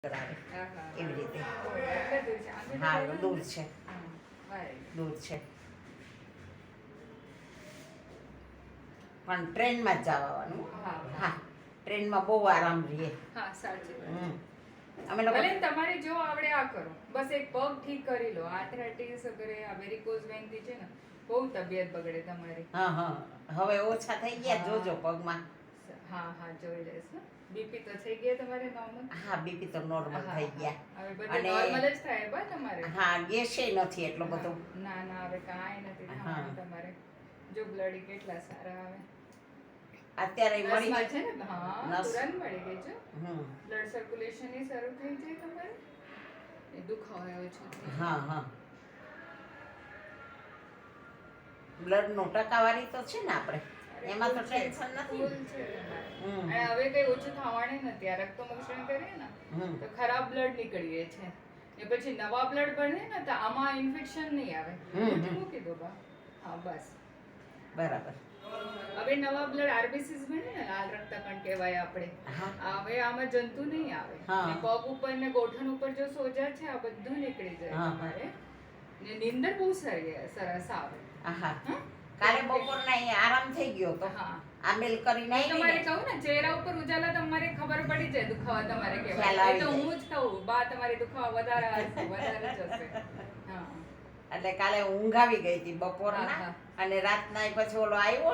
કરાવે એવી રીતે. એટલે હા દૂર દૂર છે, right. દૂર છે, પણ ટ્રેનમાં જ જવાનું. હા, હા ટ્રેનમાં બહુ આરામ રહીએ. હા, સાચી વાત. હમ. અમે લોકો ભલે ને તમારે જો આવડે આ કરો, બસ એક પગ ઠીક કરી લો. આર્થરાઇટિસ વગેરે આ વેરિકોઝ વેઇન થી છે ને બહુ તબિયત બગડે તમારી. હા હા હવે ઓછા થઈ ગયા હા. જોજો પગમાં. હા હા જોઈ લઈશ ને. બીપી તો થઈ ગયા તમારે નોર્મલ? હા બીપી તો નોર્મલ થઈ ગયા. હવે બધું અને નોર્મલ જ થાય બા તમારે. હા ગેસે નથી એટલો બધો. ના ના હવે કાંઈ નથી હા. થવાનું તમારે. જો બ્લડ કેટલા સારા આવે. અત્યારે મળી નસમાં ગઈ છે ને? હા નસ. તુરંત મળી ગઈ છે. હમ. બ્લડ સર્ક્યુલેશન એ શરૂ થઈ જાય તમારે. એ દુખાવો ઓછો થઈ જાય. હા હા બ્લડ નો ટકાવારી તો છે ને આપણે એમાં તો ટેન્શન નથી ફૂલ ને. છે તમારે. હમ. અને હવે કઈ ઓછું થવાનું નથી. આ રક્તમોક્ષણ કરીએ ને હમ. તો ખરાબ બ્લડ નીકળીએ છે. એ પછી નવા બ્લડ બને ને તો આમાં ઇન્ફેક્શન નહીં આવે. મૂકી દો બા. હા બસ. બરાબર. હવે નવા બ્લડ આરબીસીસ બને ને લાલ રક્તકણ કહેવાય આપણે. હા હવે આમાં જંતુ નહીં આવે. હા. ને પગ ઉપર ને ગોઠણ ઉપર જો સોજા છે આ બધું નીકળી જાય હા. તમારે. ને નીંદર બહુ સરસ આવે. હા હં? કાલે બપોરના અહીંયા આરામ થઈ ગયો તો હા. આમેલ કરીને આવી તમારે ને. કહું ને ચહેરા ઉપર ઉજાલા તમારે ખબર પડી જાય દુખાવા તમારે ખ્યાલ કહેવાય. આવી એ તો જાય. હું જ કહું બા તમારે દુખાવા વધારે હશે, વધારે જ હશે. હા એટલે કાલે ઊંઘ આવી ગઈ હતી બપોરના હા. અને રાતના પછી ઓલો આવ્યો